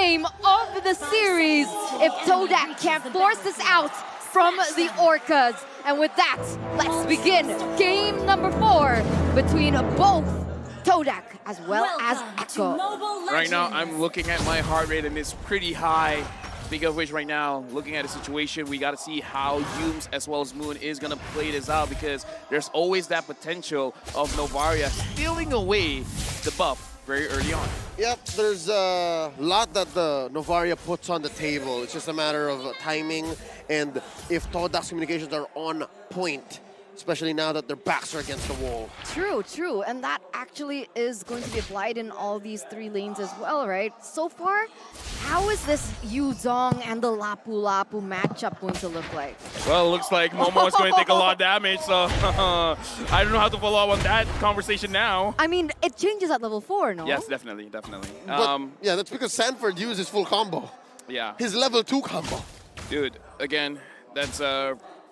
game of the series if Todak can't force this out from the Orcas. And with that, let's begin game number 4 between both Todak as well as Echo. Right now, I'm looking at my heart rate and it's pretty high. Speaking of which, right now, looking at the situation, we got to see how Yumes as well as Moon is going to play this out, because there's always that potential of Novaria stealing away the buff very early on. Yep, there's a lot that the Novaria puts on the table. It's just a matter of timing, and if Todak's communications are on point, especially now that their backs are against the wall. True, true. And that actually is going to be applied in all these 3 lanes as well, right? So far, how is this Yuzong and the Lapu Lapu matchup going to look like? Well, it looks like Momo is going to take a lot of damage, so I don't know how to follow up on that conversation now. I mean, it changes at level 4, no? Yes, definitely, definitely. But, yeah, that's because Sanford used his full combo. Yeah. His level 2 combo. Dude, again, that's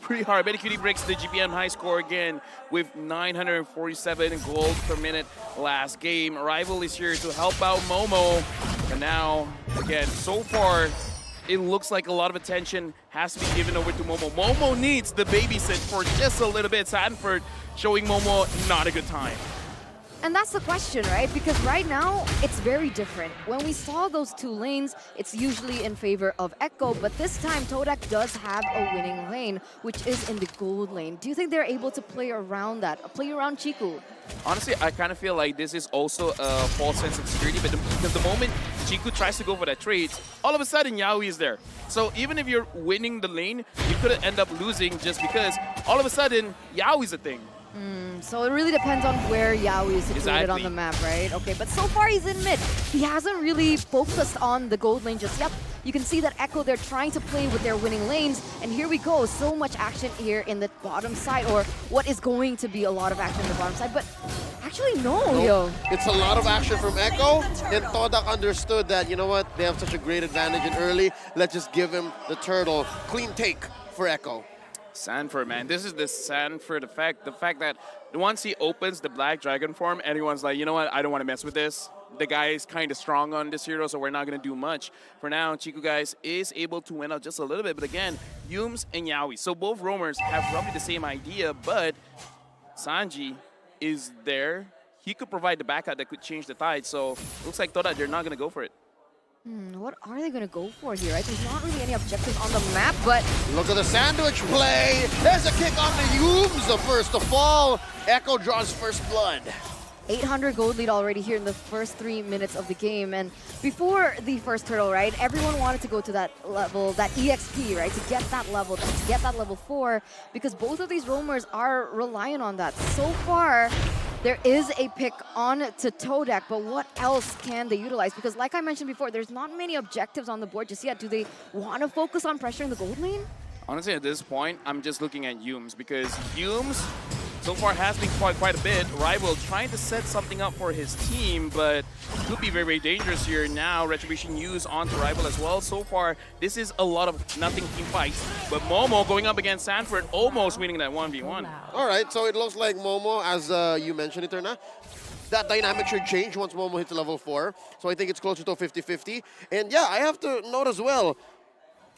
pretty hard. Betty Cutie breaks the GPM high score again with 947 gold per minute last game. Rival is here to help out Momo. And now, again, so far, it looks like a lot of attention has to be given over to Momo. Momo needs the babysit for just a little bit. Sanford showing Momo not a good time. And that's the question, right? Because right now, it's very different. When we saw those 2 lanes, it's usually in favor of Echo, but this time Todak does have a winning lane, which is in the gold lane. Do you think they're able to play around that, play around Chiku? Honestly, I kind of feel like this is also a false sense of security, but the moment Chiku tries to go for that trade, all of a sudden Yaoi is there. So even if you're winning the lane, you could end up losing just because all of a sudden Yaoi's a thing. So it really depends on where Yaoi is situated on Exactly. the map, right? Okay, but so far he's in mid. He hasn't really focused on the gold lane just yet. You can see that Echo, they're trying to play with their winning lanes. And here we go, so much action here in the bottom side, or what is going to be a lot of action in the bottom side. But actually, no, yo. It's a lot of action from Echo, and Todak understood that, you know what, they have such a great advantage in early. Let's just give him the turtle. Clean take for Echo. Sanford, man, this is the Sanford effect. The fact that once he opens the Black Dragon form, everyone's like, you know what, I don't want to mess with this. The guy is kind of strong on this hero, so we're not going to do much. For now, Chiku, guys, is able to win out just a little bit. But again, Yumes and Yaoi. So both roamers have roughly the same idea, but Sanji is there. He could provide the backup that could change the tide. So looks like Toda, they're not going to go for it. What are they going to go for here, right? There's not really any objectives on the map, but... Look at the sandwich play. There's a kick on the Yumes, the first to fall. Echo draws first blood. 800 gold lead already here in the first 3 minutes of the game. And before the first turtle, right, everyone wanted to go to that level, that EXP, right, to get that level, to get that level 4, because both of these roamers are relying on that. So far, there is a pick on to Todak, but what else can they utilize? Because like I mentioned before, there's not many objectives on the board just yet. Do they want to focus on pressuring the gold lane? Honestly, at this point, I'm just looking at Yumes, because Yumes so far has been quite a bit. Rival trying to set something up for his team, but could be very, very dangerous here. Now, Retribution used onto Rival as well. So far, this is a lot of nothing team fights. But Momo going up against Sanford, almost winning that 1v1. All right, so it looks like Momo, as you mentioned, Eterna, that dynamic should change once Momo hits level 4. So I think it's closer to a 50-50. And yeah, I have to note as well,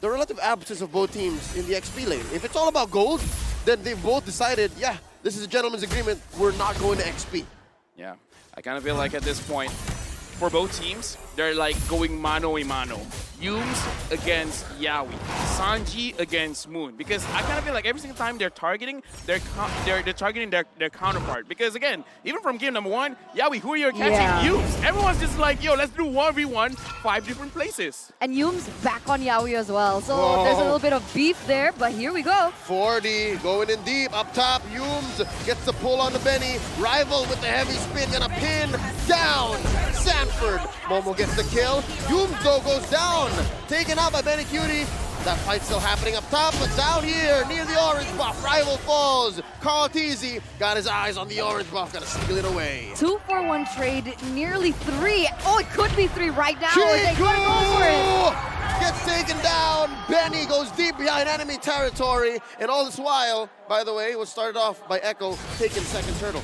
the relative absence of both teams in the XP lane. If it's all about gold, then they've both decided, yeah, this is a gentleman's agreement, we're not going to XP. Yeah, I kind of feel like at this point, for both teams, they're like going mano-a-mano. Yumes against Yaoi, Sanji against Moon. Because I kind of feel like every single time they're targeting, they're targeting their counterpart. Because again, even from game number 1, Yaoi, who are you catching? Yeah. Yumes. Everyone's just like, yo, let's do 1v1, 5 different places. And Yume's back on Yaoi as well. So Whoa. there's a little bit of beef there, but here we go. 40 going in deep up top. Yumes gets the pull on the Benny. Rival with the heavy spin, gonna pin down Sanford. Momo gets the kill. Yumes though goes down, taken out by Benny Cutie. That fight's still happening up top, but down here near the orange buff, Rival falls. Carl Teasy got his eyes on the orange buff, gonna steal it away. 2-for-1 trade, nearly 3. Oh, it could be 3 right now. They could go for it. Gets taken down. Benny goes deep behind enemy territory, and all this while, by the way, it was started off by Echo taking second turtle.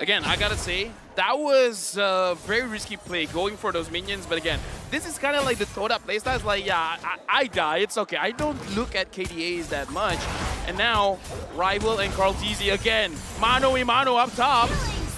Again, I gotta say, that was a very risky play going for those minions. But again, this is kind of like the Todak playstyle. It's like, yeah, I die, it's okay. I don't look at KDAs that much. And now, Rival and Carl TZ again. Mano a mano up top.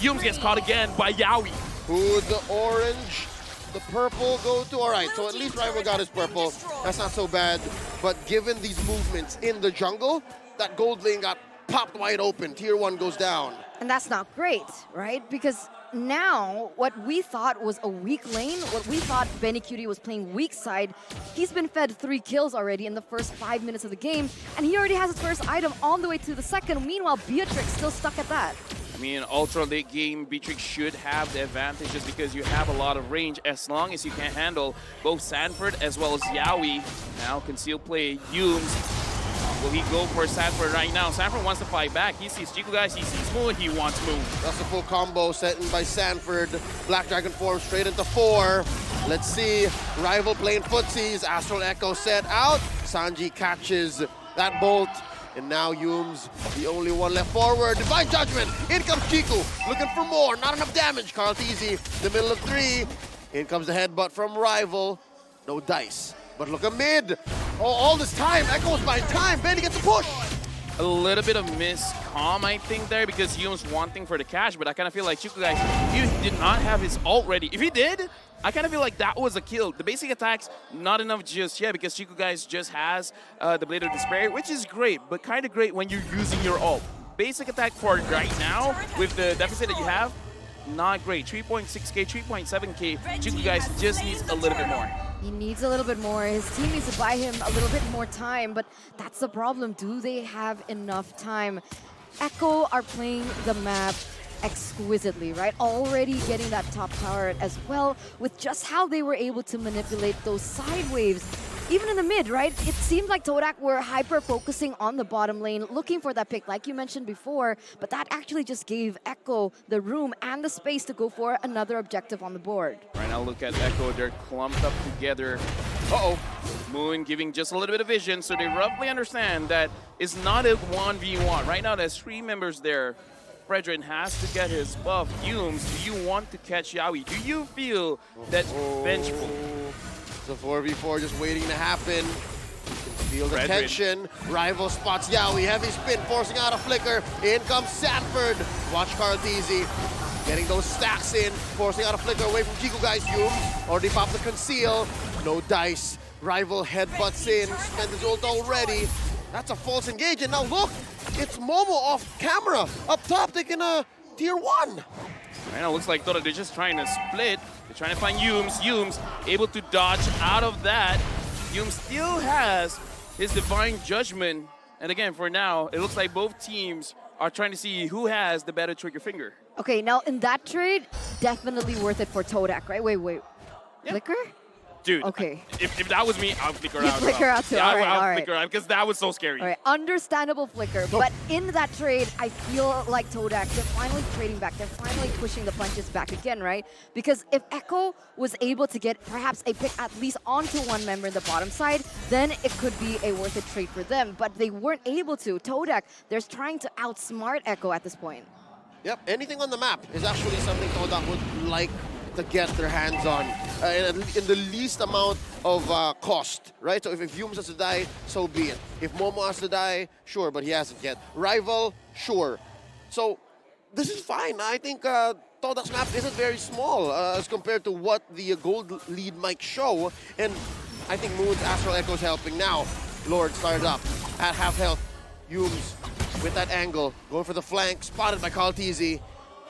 Yumes gets caught again by Yawi. Who the orange, the purple go to? All right, so at least Rival got his purple. That's not so bad. But given these movements in the jungle, that gold lane got popped wide open. Tier 1 goes down. And that's not great, right? Because now, what we thought was a weak lane, what we thought Benny Cutie was playing weak side, he's been fed 3 kills already in the first 5 minutes of the game, and he already has his first item on the way to the second. Meanwhile, Beatrix still stuck at that. I mean, ultra late game, Beatrix should have the advantage just because you have a lot of range as long as you can handle both Sanford as well as Yawi. Now, concealed play, Yumes. Will he go for Sanford right now? Sanford wants to fight back. He sees Chico guys, he sees Moon, he wants Moon. That's a full combo set in by Sanford. Black Dragon form straight into 4. Let's see. Rival playing footsies. Astral Echo set out. Sanji catches that bolt. And now Yumes, the only one left forward. Divine Judgment. In comes Chico. Looking for more. Not enough damage. Carl TZ, the middle of 3. In comes the headbutt from Rival. No dice. But look at mid. Oh, all this time, Echo's buying time. Benny gets a push. A little bit of miscom, I think, there because Yumes wanting for the cash, but I kind of feel like Chico guys, he did not have his ult ready. If he did, I kind of feel like that was a kill. The basic attacks, not enough just yet because Chico guys just has the Blade of Despair, which is great, but kind of great when you're using your ult. Basic attack for right now, with the deficit that you have, not great. 3.6k, 3.7k. Chico guys just needs a little bit more. He needs a little bit more. His team needs to buy him a little bit more time, but that's the problem. Do they have enough time? Echo are playing the map exquisitely, right? Already getting that top tower as well with just how they were able to manipulate those side waves. Even in the mid, right? It seemed like Todak were hyper-focusing on the bottom lane, looking for that pick, like you mentioned before, but that actually just gave Echo the room and the space to go for another objective on the board. Right now, look at Echo. They're clumped up together. Uh-oh. Moon giving just a little bit of vision, so they roughly understand that it's not a 1v1. Right now, there's 3 members there. Fredrin has to get his buff. Yumes, do you want to catch Yawi? Do you feel that's vengeful? It's a 4v4 just waiting to happen. Feel the tension. Rival spots Yawi. Heavy spin, forcing out a flicker. In comes Sanford. Watch Carl TZ getting those stacks in, forcing out a flicker away from Chico guys. Yumes already popped the conceal. No dice. Rival headbutts in. Spent his ult already. That's a false engage. And now look, it's Momo off camera. Up top, taking a tier 1. Right now, looks like Todak, they're just trying to split. They're trying to find Yumes. Yumes able to dodge out of that. Yumes still has his Divine Judgment. And again, for now, it looks like both teams are trying to see who has the better trigger finger. Okay, now in that trade, definitely worth it for Todak, right? Wait. Yeah. Flicker? Dude, okay. If that was me, I'll flicker You out. flicker out too. Yeah, All right, I'll all right. flicker out because that was so scary. All right, understandable flicker. But in that trade, I feel like Todak, they're finally trading back. They're finally pushing the punches back again, right? Because if Echo was able to get perhaps a pick at least onto one member in the bottom side, then it could be a worth it trade for them. But they weren't able to. Todak, they're trying to outsmart Echo at this point. Yep, anything on the map is actually something Todak would like to get their hands on in the least amount of cost, right? So if Yumes has to die, so be it. If Momo has to die, sure, but he hasn't yet. Rival, sure. So this is fine. I think Todak's map isn't very small as compared to what the gold lead might show. And I think Moon's Astral Echo's helping now. Lord started up at half health. Yumes with that angle, going for the flank, spotted by Carl TZ.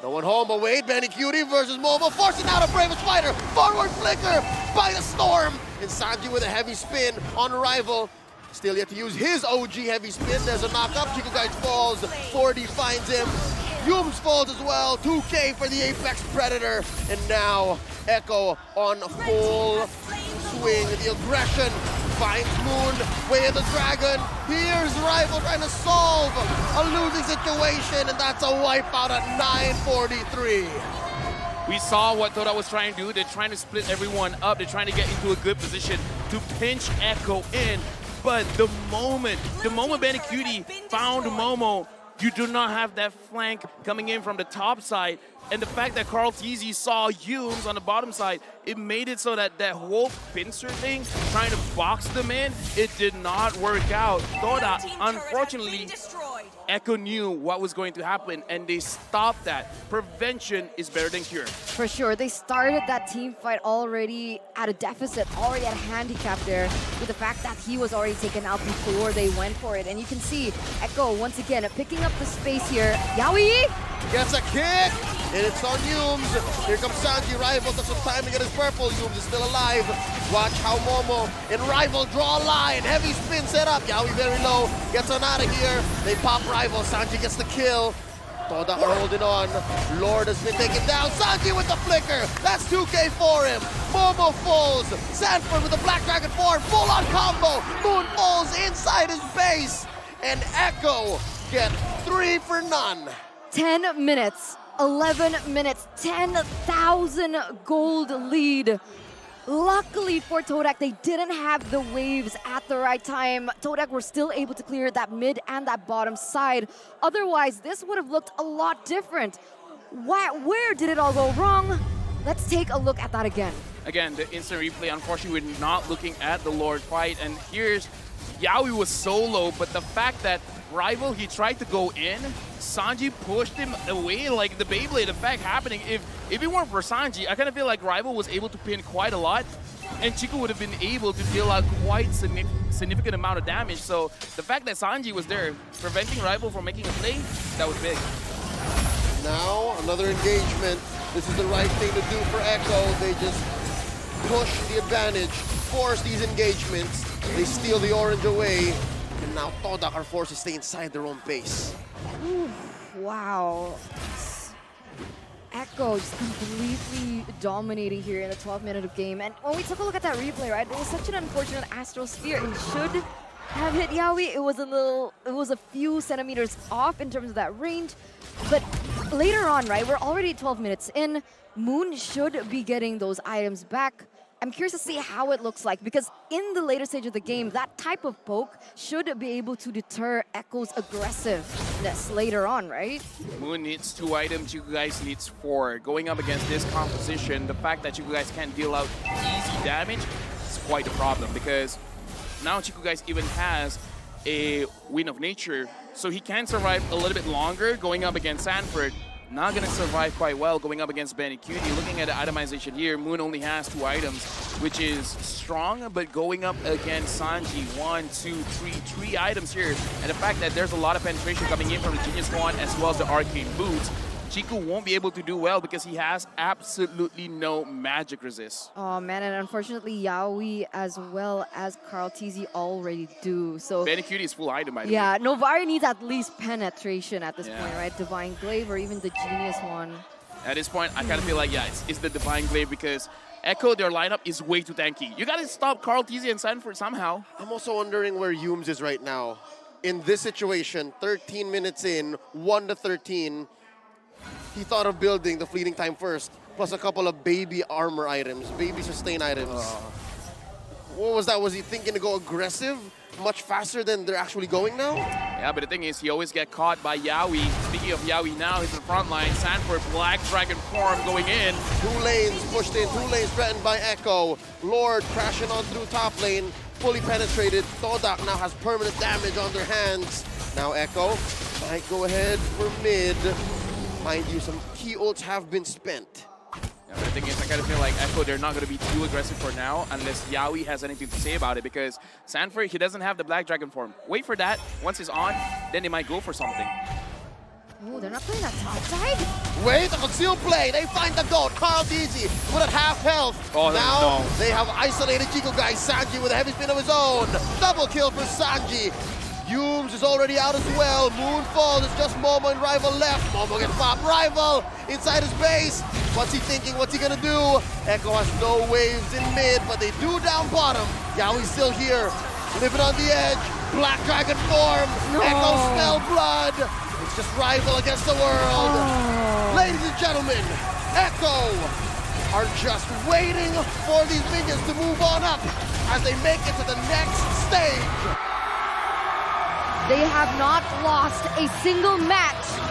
No one home, but wait, Benny Cutie versus Momo, forcing out a Bravest Fighter, forward flicker by the Storm, and Sanji with a heavy spin on Rival. Still yet to use his OG heavy spin, there's a knock-up, Chico Guide falls, 40 finds him, Yumes falls as well, 2K for the Apex Predator, and now Echo on full swing, the aggression finds Moon, way of the dragon. Here's Rival trying to solve a losing situation, and that's a wipeout at 9:43. We saw what Todak was trying to do. They're trying to split everyone up. They're trying to get into a good position to pinch Echo in. But the moment Benny Cutie found Momo, You do not have that flank coming in from the top side. And the fact that Carl Teasy saw Humes on the bottom side, it made it so that that whole pincer thing, trying to box them in, it did not work out. Todak, unfortunately, Echo knew what was going to happen, and they stopped that. Prevention is better than cure. For sure, they started that team fight already at a deficit, already at a handicap there, with the fact that he was already taken out before they went for it. And you can see Echo, once again, picking up the space here. Yawi gets a kick, and it's on Humes. Here comes Sanji. Rival does some time to get his purple. Humes is still alive. Watch how Momo and Rival draw a line. Heavy spin set up. Yawi very low. Gets on out of here. They pop Rival. Sanji gets the kill. Todak are holding on. Lord has been taken down. Sanji with the flicker. That's 2K for him. Momo falls. Sanford with the Black Dragon form. Full-on combo. Moon falls inside his base. And Echo get 3 for none. 10 minutes, 11 minutes, 10,000 gold lead. Luckily for Todak, they didn't have the waves at the right time. Todak were still able to clear that mid and that bottom side. Otherwise, this would have looked a lot different. Where did it all go wrong? Let's take a look at that again. Again, the instant replay, unfortunately, we're not looking at the Lord fight. And here's Yawi was solo, but the fact that Rival, he tried to go in, Sanji pushed him away like the Beyblade effect happening. If it weren't for Sanji, I kind of feel like Rival was able to pin quite a lot, and Chico would have been able to deal out quite significant amount of damage. So the fact that Sanji was there, preventing Rival from making a play, that was big. Now, another engagement. This is the right thing to do for Echo. They just push the advantage, force these engagements. They steal the orange away. And now Todak are forced to stay inside their own base. Ooh, wow. Echo just completely dominating here in the 12th minute of game. And when we took a look at that replay, right, it was such an unfortunate Astral Sphere. It should have hit Yawi. It was a few centimeters off in terms of that range. But later on, right, we're already 12 minutes in. Moon should be getting those items back. I'm curious to see how it looks like, because in the later stage of the game, that type of poke should be able to deter Echo's aggressiveness later on, right? Moon needs 2 items, you guys needs 4. Going up against this composition, the fact that you guys can't deal out easy damage is quite a problem, because now Chico guys even has a Wind of Nature, so he can survive a little bit longer going up against Sanford. Not going to survive quite well going up against Benny Cutie. Looking at the itemization here, Moon only has 2 items, which is strong, but going up against Sanji, 1, 2, 3 items here. And the fact that there's a lot of penetration coming in from the Genius Wand as well as the Arcane Boots, Chico won't be able to do well because he has absolutely no magic resist. Oh man, and unfortunately Yawi as well as Carl Teasy already do. So Benny Cutie is full item, by the way. yeah, Novari needs at least penetration at this point, right? Divine Glaive or even the Genius one. At this point, I kind of feel like, yeah, it's the Divine Glaive because Echo, their lineup is way too tanky. You got to stop Carl Teasy and Sanford somehow. I'm also wondering where Humes is right now. In this situation, 13 minutes in, 1-13, he thought of building the fleeting time first, plus a couple of baby armor items, baby sustain items. What was that? Was he thinking to go aggressive much faster than they're actually going now? Yeah, but the thing is, he always get caught by Yawi. Speaking of Yawi now, he's in the front line. Sanford, Black Dragon form going in. 2 lanes pushed in, 2 lanes threatened by Echo. Lord crashing on through top lane, fully penetrated. Todak now has permanent damage on their hands. Now Echo might go ahead for mid. Mind you, some key ults have been spent. Yeah, but the thing is, I kind of feel like Echo, they're not going to be too aggressive for now unless Yawi has anything to say about it, because Sanford, he doesn't have the Black Dragon form. Wait for that. Once it's on, then they might go for something. Oh, they're not playing that top side? Wait, a concealed play. They find the goat. Carl Teasy with at half health. Oh, now no. they have isolated Chico guys. Sanji with a heavy spin of his own. Double kill for Sanji. Humes is already out as well. Moon falls. It's just Momo and Rival left. Momo gets popped. Rival inside his base. What's he thinking? What's he gonna do? Echo has no waves in mid, but they do down bottom. Yawi's still here, living on the edge. Black Dragon form. No. Echo smell blood. It's just Rival against the world. Ladies and gentlemen, Echo are just waiting for these minions to move on up as they make it to the next stage. They have not lost a single match